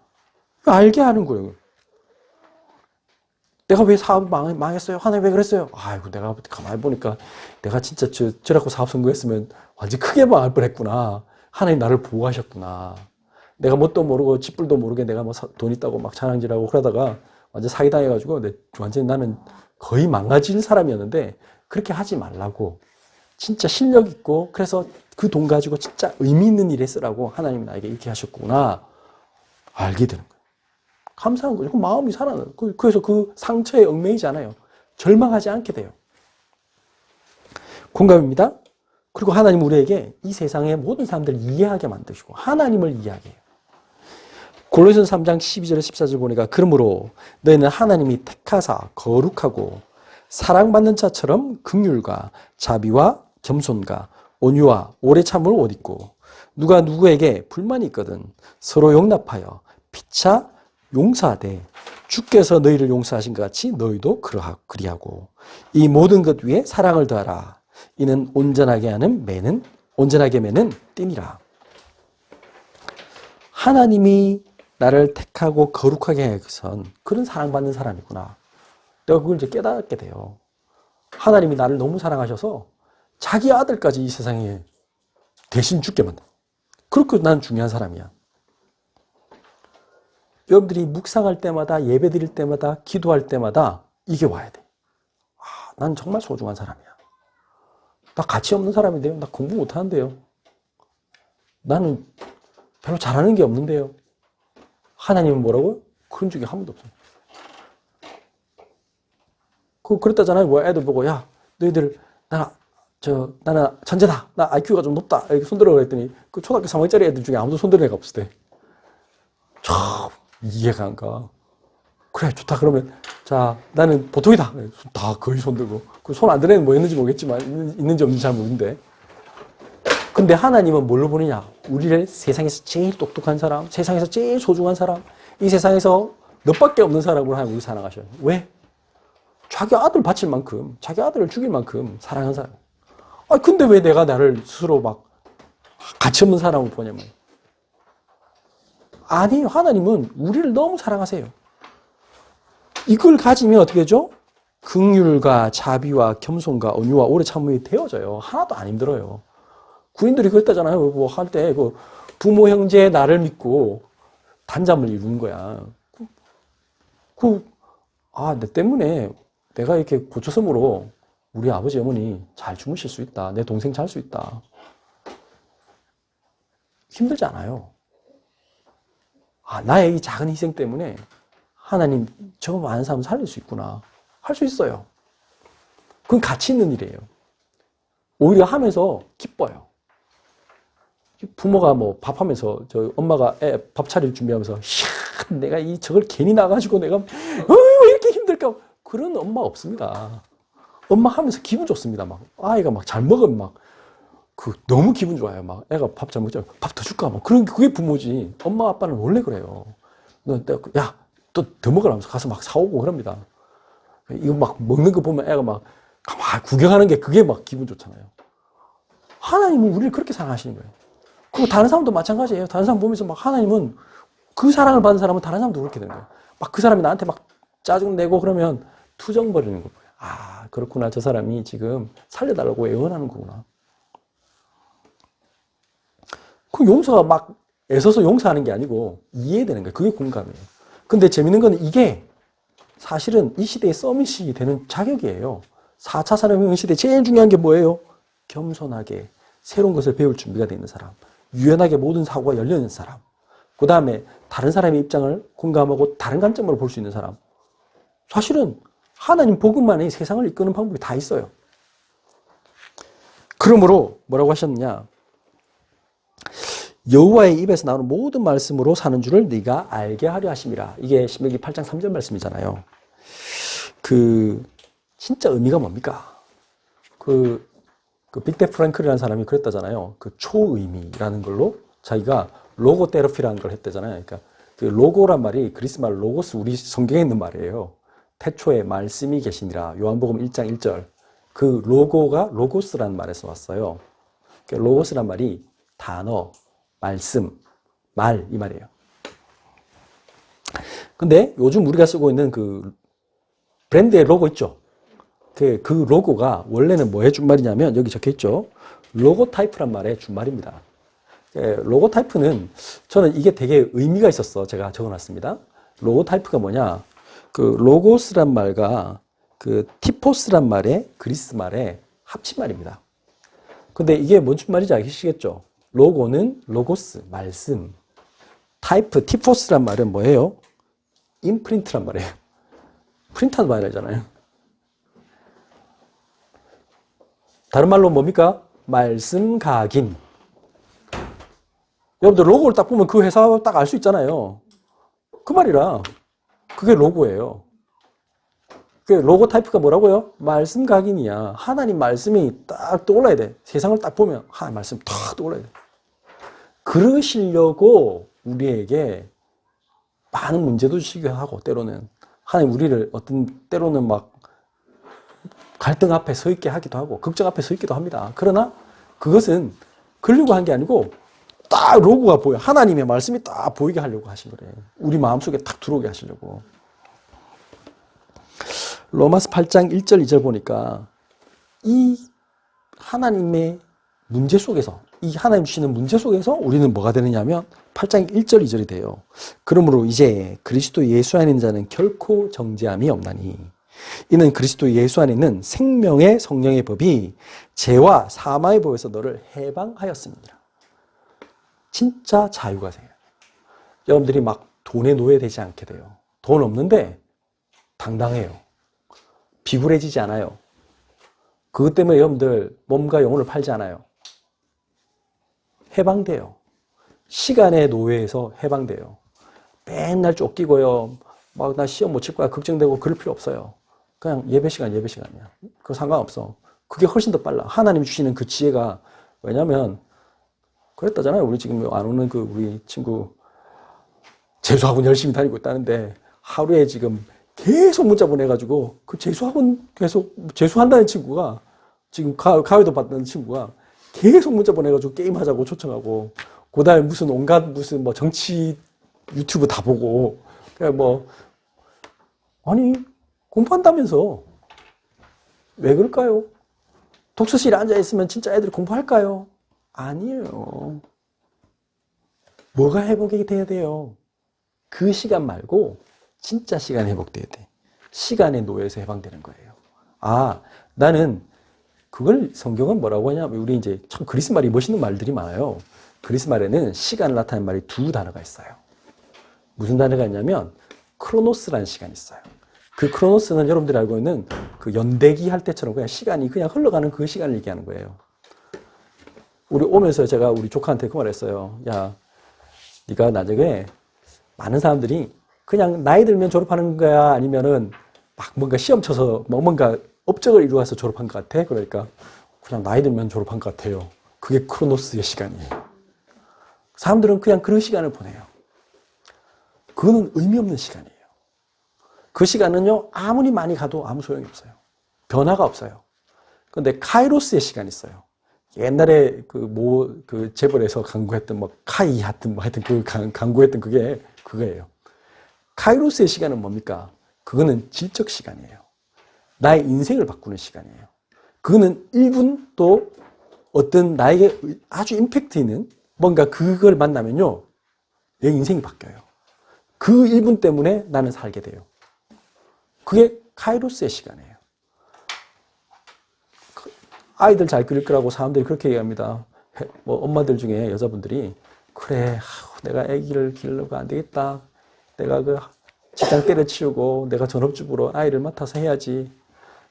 알게 하는 거예요. 내가 왜 사업이 망했어요? 하나님 왜 그랬어요? 아이고, 내가 가만히 보니까 내가 진짜 저라고 사업 성공했으면 완전 크게 망할 뻔했구나. 하나님 나를 보호하셨구나. 내가 뭣도 모르고 쥐뿔도 모르게 내가 뭐 돈 있다고 막 자랑질하고 그러다가 완전 사기당해가지고 완전 나는 거의 망가질 사람이었는데 그렇게 하지 말라고. 진짜 실력 있고 그래서 그 돈 가지고 진짜 의미 있는 일에 쓰라고 하나님이 나에게 이렇게 하셨구나. 알게 되는 거예요. 감사한 거죠. 그 마음이 살아나요. 그래서 그 상처에 얽매이지 않아요. 절망하지 않게 돼요. 공감입니다. 그리고 하나님 우리에게 이 세상의 모든 사람들을 이해하게 만드시고 하나님을 이해하게 해요. 골로새서 3장 12절 14절 보니까 그러므로 너희는 하나님이 택하사 거룩하고 사랑받는 자처럼 긍휼과 자비와 겸손과 온유와 오래 참음을 옷 입고 누가 누구에게 불만이 있거든 서로 용납하여 피차 용서하되 주께서 너희를 용서하신 것 같이 너희도 그리하고 이 모든 것 위에 사랑을 더하라. 이는 온전하게 매는 띠니라. 하나님이 나를 택하고 거룩하게 해선 그런 사랑받는 사람이구나. 내가 그걸 이제 깨닫게 돼요. 하나님이 나를 너무 사랑하셔서 자기 아들까지 이 세상에 대신 죽게 만든. 그렇게 난 중요한 사람이야. 여러분들이 묵상할 때마다 예배 드릴 때마다 기도할 때마다 이게 와야 돼. 아, 난 정말 소중한 사람이야. 나 가치 없는 사람인데요. 나 공부 못하는데요. 나는 별로 잘하는 게 없는데요. 하나님은 뭐라고요? 그런 적이 한 번도 없어요. 그랬다잖아요. 뭐 애들 보고 야 너희들 나는 천재다. 나 IQ가 좀 높다. 이렇게 손들어 그랬더니 그 초등학교 3학년짜리 애들 중에 아무도 손드는 애가 없을 때 참 이해가 안 가. 그래 좋다. 그러면 자 나는 보통이다. 다 거의 손들고 그 손 안 드는 애는 뭐 있는지 모르겠지만 있는지 없는지 잘 모르는데 근데 하나님은 뭘로 보느냐? 우리를 세상에서 제일 똑똑한 사람, 세상에서 제일 소중한 사람, 이 세상에서 너밖에 없는 사람으로 하나님 우리 사랑하셔요. 왜? 자기 아들 바칠 만큼, 자기 아들을 죽일 만큼 사랑하는 사람. 아, 근데 왜 내가 나를 스스로 막 가치 없는 사람으로 보냐면. 아니에요. 하나님은 우리를 너무 사랑하세요. 이걸 가지면 어떻게 되죠? 긍휼과 자비와 겸손과 온유와 오래 참음이 되어져요. 하나도 안 힘들어요. 군인들이 그랬다잖아요. 뭐 할 때 그 부모 형제 나를 믿고 단잠을 이루는 거야. 내 때문에 내가 이렇게 고초섬으로 우리 아버지 어머니 잘 주무실 수 있다. 내 동생 잘 수 있다. 힘들지 않아요. 나의 이 작은 희생 때문에 하나님 저 많은 사람 살릴 수 있구나. 할 수 있어요. 그건 가치 있는 일이에요. 오히려 하면서 기뻐요. 부모가 뭐 밥하면서 저 엄마가 애 밥 차릴 준비하면서 내가 저걸 괜히 나가지고 내가 왜 이렇게 힘들까? 그런 엄마 없습니다. 엄마 하면서 기분 좋습니다. 막 아이가 막 잘 먹으면 막 너무 기분 좋아요. 막 애가 밥 잘 먹자 밥 더 줄까? 막 그게 부모지. 엄마 아빠는 원래 그래요. 야 또 더 먹으라면서 가서 막 사오고 그럽니다. 이거 막 먹는 거 보면 애가 막 가만히 구경하는 게 그게 막 기분 좋잖아요. 하나님은 우리를 그렇게 사랑하시는 거예요. 그리고 다른 사람도 마찬가지예요. 다른 사람 보면서 막 하나님은 그 사랑을 받은 사람은 다른 사람도 그렇게 되는 거예요. 막 그 사람이 나한테 막 짜증내고 그러면 투정 벌이는 거예요. 아, 그렇구나. 저 사람이 지금 살려달라고 애원하는 거구나. 그 용서가 막 애써서 용서하는 게 아니고 이해되는 거예요. 그게 공감이에요. 근데 재밌는 건 이게 사실은 이 시대의 서밋이 되는 자격이에요. 4차 산업혁명 시대 제일 중요한 게 뭐예요? 겸손하게 새로운 것을 배울 준비가 되어 있는 사람, 유연하게 모든 사고가 열려있는 사람, 그 다음에 다른 사람의 입장을 공감하고 다른 관점으로 볼 수 있는 사람. 사실은 하나님 복음만이 세상을 이끄는 방법이 다 있어요. 그러므로 뭐라고 하셨느냐? 여호와의 입에서 나오는 모든 말씀으로 사는 줄을 네가 알게 하려 하심이라. 이게 신명기 8장 3절 말씀이잖아요. 진짜 의미가 뭡니까? 빅데 프랭클이라는 사람이 그랬다잖아요. 초의미라는 걸로 자기가 로고 테라피라는 걸 했대잖아요. 그러니까 로고란 말이 그리스 말 로고스, 우리 성경에 있는 말이에요. 태초에 말씀이 계시니라. 요한복음 1장 1절. 그 로고가 로고스라는 말에서 왔어요. 그러니까 로고스란 말이 단어, 말씀, 말 이 말이에요. 근데 요즘 우리가 쓰고 있는 브랜드의 로고 있죠? 그 로고가 원래는 뭐의 준말이냐면 여기 적혀 있죠. 로고 타이프란 말의 준말입니다. 로고 타이프는 저는 이게 되게 의미가 있었어. 제가 적어놨습니다. 로고 타이프가 뭐냐? 로고스란 말과 티포스란 말의 그리스 말의 합친 말입니다. 근데 이게 뭔 준말인지 아시겠죠? 로고는 로고스, 말씀. 타이프, 티포스란 말은 뭐예요? 임프린트란 말이에요. 프린트하는 말이잖아요. 다른 말로 뭡니까? 말씀 각인. 여러분들 로고를 딱 보면 그 회사 딱 알 수 있잖아요. 그 말이라. 그게 로고예요. 그 로고 타이프가 뭐라고요? 말씀 각인이야. 하나님 말씀이 딱 떠올라야 돼. 세상을 딱 보면 하나님 말씀 딱 떠올라야 돼. 그러시려고 우리에게 많은 문제도 주시기도 하고, 때로는 하나님 우리를 때로는 막 갈등 앞에 서 있게 하기도 하고 걱정 앞에 서 있기도 합니다. 그러나 그것은 그러려고 한 게 아니고 딱 로고가 보여. 하나님의 말씀이 딱 보이게 하려고 하신 거래요. 우리 마음속에 딱 들어오게 하시려고. 로마서 8장 1절 2절 보니까 이 하나님의 문제 속에서, 이 하나님 주시는 문제 속에서 우리는 뭐가 되느냐면 8장 1절 2절이 돼요. 그러므로 이제 그리스도 예수 안에 있는 자는 결코 정죄함이 없나니 이는 그리스도 예수 안에 있는 생명의 성령의 법이 죄와 사망의 법에서 너를 해방하였습니다. 진짜 자유가 생겨요. 여러분들이 막 돈에 노예되지 않게 돼요. 돈 없는데 당당해요. 비굴해지지 않아요. 그것 때문에 여러분들 몸과 영혼을 팔지 않아요. 해방돼요. 시간의 노예에서 해방돼요. 맨날 쫓기고요. 막 나 시험 못 칠 거야 걱정되고 그럴 필요 없어요. 그냥 예배 시간이야. 그거 상관없어. 그게 훨씬 더 빨라. 하나님이 주시는 그 지혜가, 왜냐면 그랬다잖아요. 우리 지금 안 오는 우리 친구 재수학원 열심히 다니고 있다는데 하루에 지금 계속 문자 보내가지고 그 재수학원 계속 재수한다는 친구가 지금 가외도 받는 친구가 계속 문자 보내가지고 게임하자고 초청하고, 그 다음에 온갖 뭐 정치 유튜브 다 보고, 그냥 아니 공부한다면서 왜 그럴까요? 독서실에 앉아있으면 진짜 애들이 공부할까요? 아니에요. 뭐가 회복이 돼야 돼요? 그 시간 말고 진짜 시간이 회복돼야 돼. 시간의 노예에서 해방되는 거예요. 나는 그걸 성경은 뭐라고 하냐면, 우리 이제 참 그리스 말이 멋있는 말들이 많아요. 그리스 말에는 시간을 나타내는 말이 두 단어가 있어요. 무슨 단어가 있냐면 크로노스라는 시간이 있어요. 그 크로노스는 여러분들이 알고 있는 연대기 할 때처럼 그냥 시간이 그냥 흘러가는 그 시간을 얘기하는 거예요. 우리 오면서 제가 우리 조카한테 그 말 했어요. 야, 네가 나중에 많은 사람들이 그냥 나이 들면 졸업하는 거야? 아니면은 막 뭔가 시험 쳐서 뭔가 업적을 이루어서 졸업한 것 같아? 그러니까 그냥 나이 들면 졸업한 것 같아요. 그게 크로노스의 시간이에요. 사람들은 그냥 그런 시간을 보내요. 그거는 의미 없는 시간이에요. 그 시간은요, 아무리 많이 가도 아무 소용이 없어요. 변화가 없어요. 근데 카이로스의 시간이 있어요. 옛날에 재벌에서 강구했던 카이 하여튼 강구했던 그게 그거예요. 카이로스의 시간은 뭡니까? 그거는 질적 시간이에요. 나의 인생을 바꾸는 시간이에요. 그거는 1분 또 어떤 나에게 아주 임팩트 있는 뭔가 그걸 만나면요, 내 인생이 바뀌어요. 그 1분 때문에 나는 살게 돼요. 그게 카이로스의 시간이에요. 아이들 잘 기를 거라고 사람들이 그렇게 얘기합니다. 뭐 엄마들 중에 여자분들이 그래, 내가 아기를 기르려고 안 되겠다. 내가 그 직장 때려치우고 내가 전업주부로 아이를 맡아서 해야지.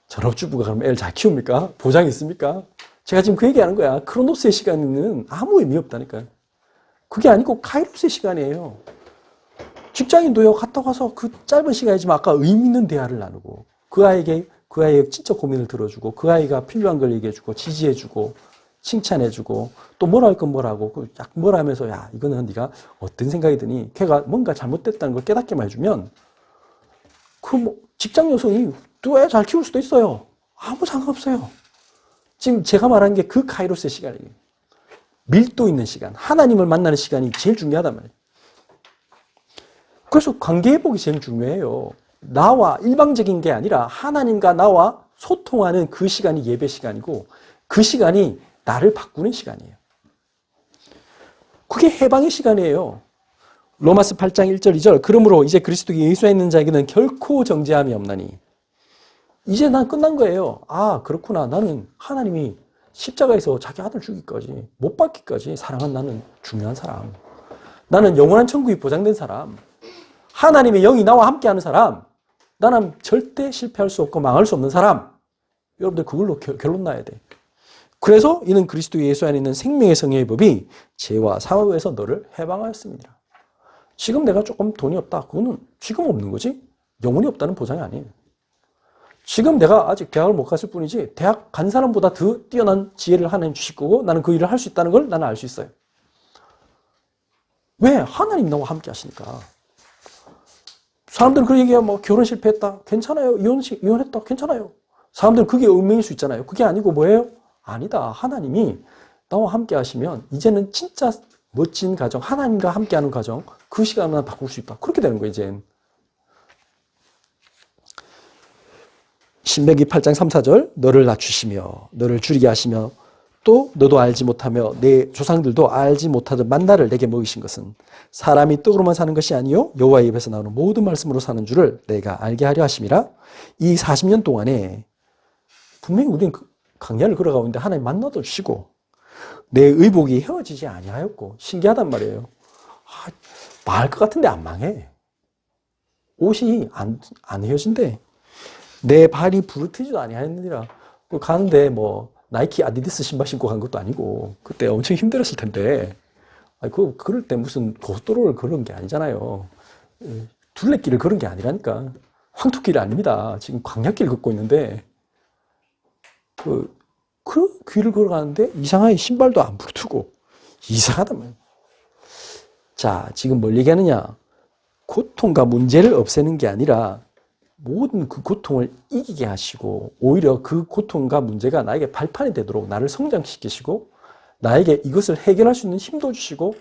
전업주부가 그럼 애를 잘 키웁니까? 보장이 있습니까? 제가 지금 그 얘기하는 거야. 크로노스의 시간은 아무 의미 없다니까요. 그게 아니고 카이로스의 시간이에요. 직장인도요, 갔다 와서 그 짧은 시간이지만 아까 의미 있는 대화를 나누고 그 아이의 진짜 고민을 들어주고 그 아이가 필요한 걸 얘기해주고 지지해주고 칭찬해주고 또 뭐라 할 건 뭐라고 약 뭐라 하면서 야 이거는 네가 어떤 생각이 드니 걔가 뭔가 잘못됐다는 걸 깨닫게만 해주면 그 뭐 직장 여성이 또 애 잘 키울 수도 있어요. 아무 상관없어요. 지금 제가 말하는 게 그 카이로스의 시간이에요. 밀도 있는 시간, 하나님을 만나는 시간이 제일 중요하단 말이에요. 그래서 관계 회복이 제일 중요해요. 나와 일방적인 게 아니라 하나님과 나와 소통하는 그 시간이 예배 시간이고 그 시간이 나를 바꾸는 시간이에요. 그게 해방의 시간이에요. 로마서 8장 1절 2절 그러므로 이제 그리스도 예수에 있는 자에게는 결코 정죄함이 없나니 이제 난 끝난 거예요. 아 그렇구나. 나는 하나님이 십자가에서 자기 아들 죽기까지 못 박기까지 사랑한 나는 중요한 사람. 나는 영원한 천국이 보장된 사람. 하나님의 영이 나와 함께하는 사람. 나는 절대 실패할 수 없고 망할 수 없는 사람. 여러분들 그걸로 결론 나야 돼. 그래서 이는 그리스도 예수 안에 있는 생명의 성령의 법이 죄와 사망에서 너를 해방하였습니다. 지금 내가 조금 돈이 없다. 그거는 지금 없는 거지. 영원히 없다는 보장이 아니에요. 지금 내가 아직 대학을 못 갔을 뿐이지 대학 간 사람보다 더 뛰어난 지혜를 하나님 주실 거고 나는 그 일을 할 수 있다는 걸 나는 알 수 있어요. 왜? 하나님 나와 함께 하시니까. 사람들은 그 얘기야 뭐 결혼 실패했다. 괜찮아요. 이혼했다. 괜찮아요. 사람들은 그게 운명일 수 있잖아요. 그게 아니고 뭐예요? 아니다. 하나님이 나와 함께 하시면 이제는 진짜 멋진 가정, 하나님과 함께하는 가정, 그 시간만 바꿀 수 있다. 그렇게 되는 거예요, 이젠. 신명기 8장 3, 4절 너를 낮추시며 너를 줄이게 하시며 또 너도 알지 못하며 내 조상들도 알지 못하던 만나를 내게 먹이신 것은 사람이 떡으로만 사는 것이 아니요 여호와의 입에서 나오는 모든 말씀으로 사는 줄을 내가 알게 하려 하심이라. 이 40년 동안에 분명히 우리는 강야를 걸어가고 있는데 하나님 만나도 주시고 내 의복이 헤어지지 아니하였고 신기하단 말이에요. 망할 것 같은데 안 망해. 옷이 안 헤어진대. 내 발이 부르트지도 아니하였느니라. 가는데 뭐 나이키 아디다스 신발 신고 간 것도 아니고 그때 엄청 힘들었을 텐데 그럴 때 무슨 고속도로를 걸은 게 아니잖아요. 둘레길을 걸은 게 아니라니까. 황토길이 아닙니다. 지금 광야길 걷고 있는데 그 길을 걸어가는데 이상하게 신발도 안 부르트고 이상하단 말이에요. 자, 지금 뭘 얘기하느냐? 고통과 문제를 없애는 게 아니라 모든 그 고통을 이기게 하시고 오히려 그 고통과 문제가 나에게 발판이 되도록 나를 성장시키시고 나에게 이것을 해결할 수 있는 힘도 주시고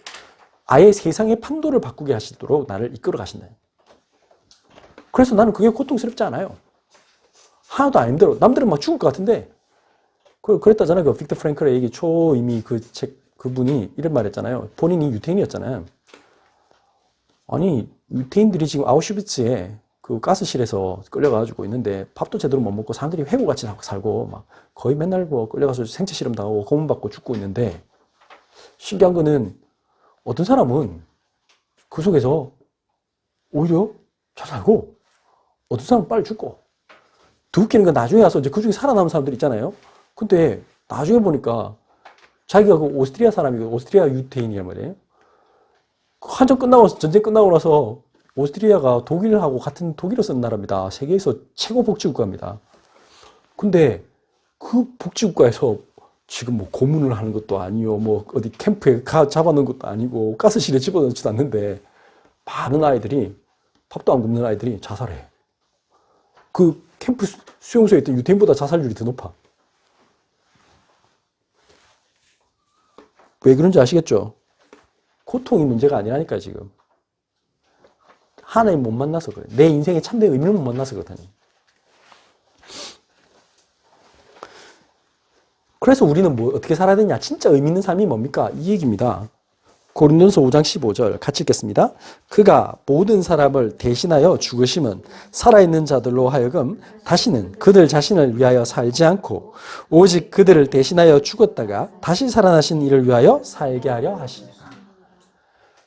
아예 세상의 판도를 바꾸게 하시도록 나를 이끌어 가신다. 그래서 나는 그게 고통스럽지 않아요. 하나도 안 힘들어. 남들은 막 죽을 것 같은데 그랬다잖아요. 그 빅터 프랭클의 얘기 초이미 그 책 그분이 이런 말 했잖아요. 본인이 유태인이었잖아요. 아니 유태인들이 지금 아우슈비츠에 그 가스실에서 끌려가지고 있는데 밥도 제대로 못 먹고 사람들이 회고같이 살고 막 거의 맨날 뭐 끌려가서 생체 실험 당하고 고문받고 죽고 있는데 신기한 거는 어떤 사람은 그 속에서 오히려 잘 살고 어떤 사람은 빨리 죽고 더 웃기는 건 나중에 와서 이제 그 중에 살아남은 사람들 있잖아요. 근데 나중에 보니까 자기가 그 오스트리아 사람이고 오스트리아 유태인이란 말이에요. 한전 끝나고 전쟁 끝나고 나서 오스트리아가 독일하고 같은 독일어 쓰는 나라입니다. 세계에서 최고 복지국가입니다. 근데 그 복지국가에서 지금 뭐 고문을 하는 것도 아니요, 뭐 어디 캠프에 잡아놓은 것도 아니고 가스실에 집어넣지도 않는데 많은 아이들이 밥도 안 굶는 아이들이 자살해. 그 캠프 수용소에 있던 유태인보다 자살률이 더 높아. 왜 그런지 아시겠죠? 고통이 문제가 아니라니까 지금. 하나님 못 만나서 그래. 내 인생의 참된 의미를 못 만나서 그렇다니. 그래서 우리는 뭐 어떻게 살아야 되냐? 진짜 의미 있는 삶이 뭡니까? 이 얘기입니다. 고린도전서 5장 15절 같이 읽겠습니다. 그가 모든 사람을 대신하여 죽으심은 살아있는 자들로 하여금 다시는 그들 자신을 위하여 살지 않고 오직 그들을 대신하여 죽었다가 다시 살아나신 이를 위하여 살게 하려 하시니라.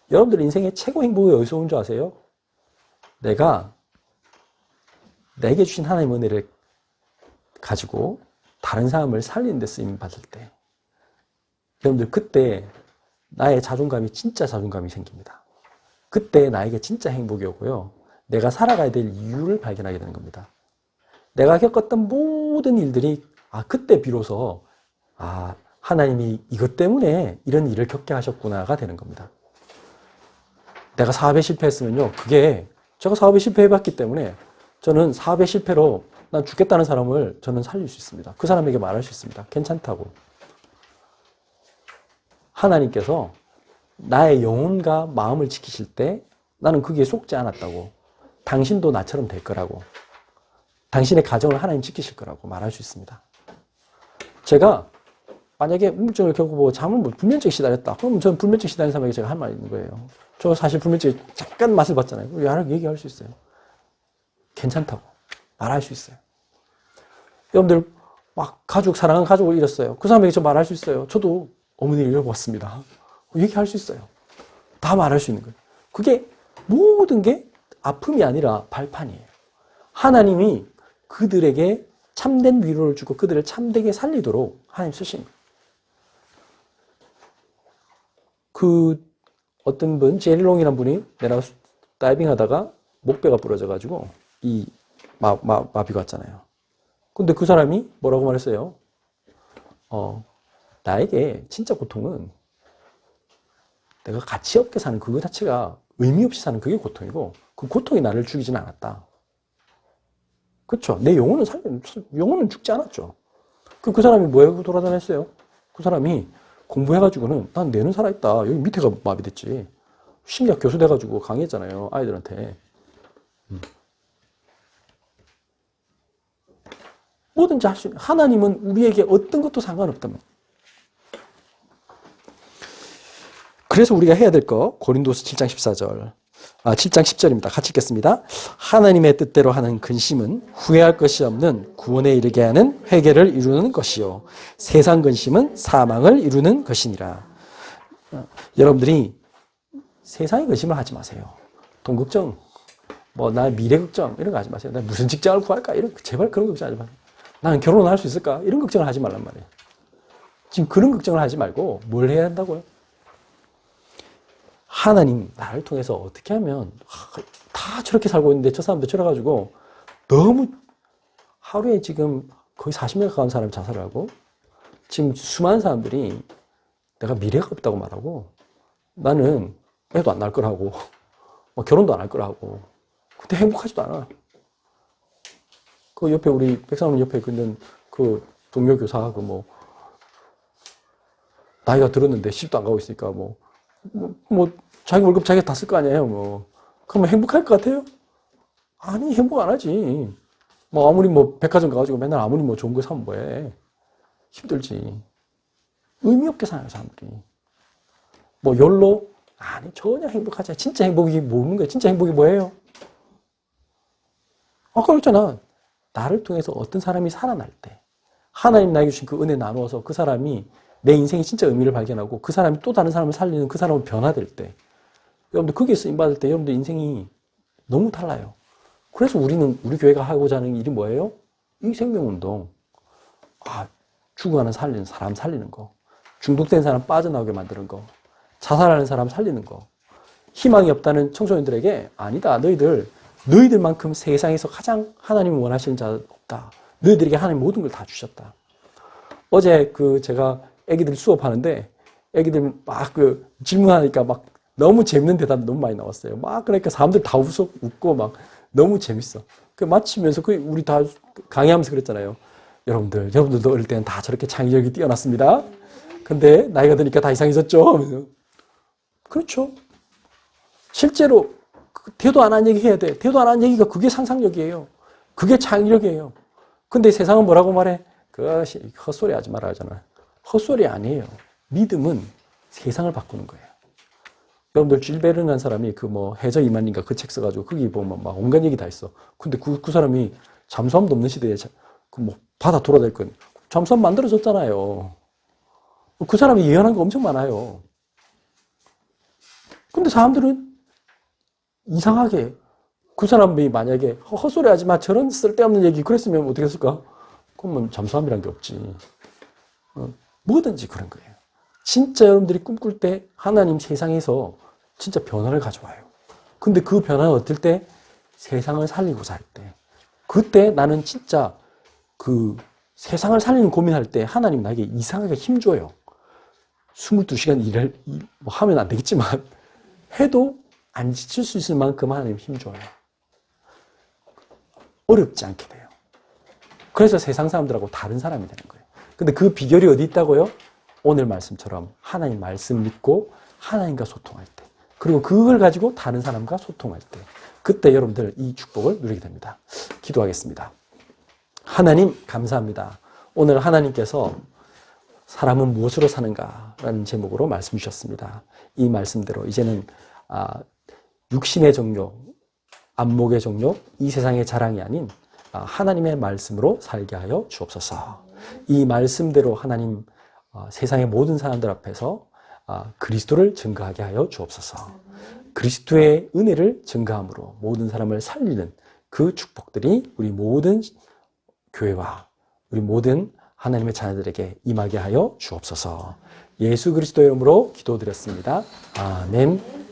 여러분들 인생의 최고 행복이 어디서 온 줄 아세요? 내게 주신 하나님의 은혜를 가지고 다른 사람을 살리는 데 쓰임 받을 때, 여러분들 그때 나의 자존감이 진짜 자존감이 생깁니다. 그때 나에게 진짜 행복이 오고요. 내가 살아가야 될 이유를 발견하게 되는 겁니다. 내가 겪었던 모든 일들이 그때 비로소 하나님이 이것 때문에 이런 일을 겪게 하셨구나가 되는 겁니다. 내가 사업에 실패했으면요, 제가 사업에 실패해봤기 때문에 저는 사업의 실패로 난 죽겠다는 사람을 저는 살릴 수 있습니다. 그 사람에게 말할 수 있습니다. 괜찮다고. 하나님께서 나의 영혼과 마음을 지키실 때 나는 거기에 속지 않았다고. 당신도 나처럼 될 거라고. 당신의 가정을 하나님 지키실 거라고 말할 수 있습니다. 제가 만약에 우울증을 겪고 잠을 불면증 시달렸다. 그러면 저는 불면증 시달린 사람에게 제가 할 말이 있는 거예요. 저 사실 불면증에 잠깐 맛을 봤잖아요. 야를 얘기할 수 있어요. 괜찮다고 말할 수 있어요. 여러분들 막 사랑하는 가족을 잃었어요. 그 사람에게 저 말할 수 있어요. 저도 어머니를 잃어봤습니다. 얘기할 수 있어요. 다 말할 수 있는 거예요. 그게 모든 게 아픔이 아니라 발판이에요. 하나님이 그들에게 참된 위로를 주고 그들을 참되게 살리도록 하나님 쓰신 거예요. 어떤 분, 제리롱이라는 분이 내가 다이빙 하다가 목배가 부러져가지고 이 마비가 왔잖아요. 근데 그 사람이 뭐라고 말했어요? 나에게 진짜 고통은 내가 가치 없게 사는 그거 자체가 의미 없이 사는 그게 고통이고 그 고통이 나를 죽이지는 않았다. 그렇죠? 내 영혼은 죽지 않았죠. 그 사람이 뭐 하고 돌아다녔어요? 그 사람이 공부해가지고는 난 뇌는 살아있다. 여기 밑에가 마비됐지. 심리학 교수 돼가지고 강의했잖아요. 아이들한테. 뭐든지 할 수 있는. 하나님은 우리에게 어떤 것도 상관없다면. 그래서 우리가 해야 될 거 고린도서 7장 14절. 7장 10절입니다. 같이 읽겠습니다. 하나님의 뜻대로 하는 근심은 후회할 것이 없는 구원에 이르게 하는 회개를 이루는 것이요 세상 근심은 사망을 이루는 것이니라. 여러분들이 세상의 근심을 하지 마세요. 돈 걱정, 나 미래 걱정 이런 거 하지 마세요. 나 무슨 직장을 구할까? 제발 그런 걱정 하지 마세요. 나는 결혼을 할 수 있을까? 이런 걱정을 하지 말란 말이에요. 지금 그런 걱정을 하지 말고 뭘 해야 한다고요? 하나님 나를 통해서 어떻게 하면 다 저렇게 살고 있는데 저 사람도 저래가지고 너무 하루에 지금 거의 40명 가까운 사람이 자살을 하고 지금 수많은 사람들이 내가 미래가 없다고 말하고 나는 애도 안 낳을 거라고 결혼도 안 할 거라고 근데 행복하지도 않아. 그 옆에 우리 백사모님 옆에 있는 그 동료 교사 나이가 들었는데 시집도 안 가고 있으니까 자기 월급 자기가 다 쓸 거 아니에요, 그러면 행복할 것 같아요? 아니, 행복 안 하지. 아무리 백화점 가가지고 맨날 아무리 좋은 거 사면 뭐해. 힘들지. 의미 없게 사는 사람들이. 열로? 아니, 전혀 행복하지 않아. 진짜 행복이 모르는 거야. 진짜 행복이 뭐예요? 아까 그랬잖아. 나를 통해서 어떤 사람이 살아날 때, 하나님 나에게 주신 그 은혜 나누어서 그 사람이 내 인생이 진짜 의미를 발견하고 그 사람이 또 다른 사람을 살리는 그 사람으로 변화될 때, 여러분들 그게 쓰임받을 때 여러분들 인생이 너무 달라요. 그래서 우리 교회가 하고자 하는 일이 뭐예요? 이 생명운동. 죽어가는 사람 살리는 거. 중독된 사람 빠져나오게 만드는 거. 자살하는 사람 살리는 거. 희망이 없다는 청소년들에게 아니다. 너희들만큼 세상에서 가장 하나님이 원하시는 자 없다. 너희들에게 하나님 모든 걸 다 주셨다. 어제 제가 애기들 수업하는데 애기들 질문하니까 너무 재밌는 대답이 너무 많이 나왔어요. 그러니까 사람들 다 웃고 너무 재밌어. 마치면서 우리 다 강의하면서 그랬잖아요. 여러분들도 어릴 때는 다 저렇게 창의력이 뛰어났습니다. 근데 나이가 드니까 다 이상해졌죠. 그렇죠. 실제로 대도 안 한 얘기 해야 돼. 대도 안 한 얘기가 그게 상상력이에요. 그게 창의력이에요. 근데 세상은 뭐라고 말해? 그것이 헛소리 하지 말아야 하잖아요. 헛소리 아니에요. 믿음은 세상을 바꾸는 거예요. 여러분들 질베르는 사람이 그 뭐 해저 이만인가 그 책 써가지고 거기 보면 막 온갖 얘기 다 있어. 근데 그 사람이 잠수함도 없는 시대에 그 뭐 바다 돌아다니고 잠수함 만들어줬잖아요. 그 사람이 예언한 거 엄청 많아요. 근데 사람들은 이상하게 그 사람이 만약에 헛소리 하지 마 저런 쓸데없는 얘기 그랬으면 어떻게 했을까? 그러면 잠수함이란 게 없지. 뭐든지 그런 거예요. 진짜 여러분들이 꿈꿀 때 하나님 세상에서 진짜 변화를 가져와요. 근데 그 변화는 어떨 때? 세상을 살리고자 할 때. 그때 나는 진짜 그 세상을 살리는 고민할 때 하나님 나에게 이상하게 힘줘요. 22시간 일을 뭐 하면 안 되겠지만 해도 안 지칠 수 있을 만큼 하나님 힘줘요. 어렵지 않게 돼요. 그래서 세상 사람들하고 다른 사람이 되는 거예요. 근데 그 비결이 어디 있다고요? 오늘 말씀처럼 하나님 말씀 믿고 하나님과 소통할 때, 그리고 그걸 가지고 다른 사람과 소통할 때, 그때 여러분들 이 축복을 누리게 됩니다. 기도하겠습니다. 하나님 감사합니다. 오늘 하나님께서 사람은 무엇으로 사는가 라는 제목으로 말씀 주셨습니다. 이 말씀대로 이제는 육신의 정욕, 안목의 정욕, 이 세상의 자랑이 아닌 하나님의 말씀으로 살게 하여 주옵소서. 이 말씀대로 하나님 세상의 모든 사람들 앞에서 그리스도를 증거하게 하여 주옵소서. 그리스도의 은혜를 증거함으로 모든 사람을 살리는 그 축복들이 우리 모든 교회와 우리 모든 하나님의 자녀들에게 임하게 하여 주옵소서. 예수 그리스도의 이름으로 기도드렸습니다. 아멘.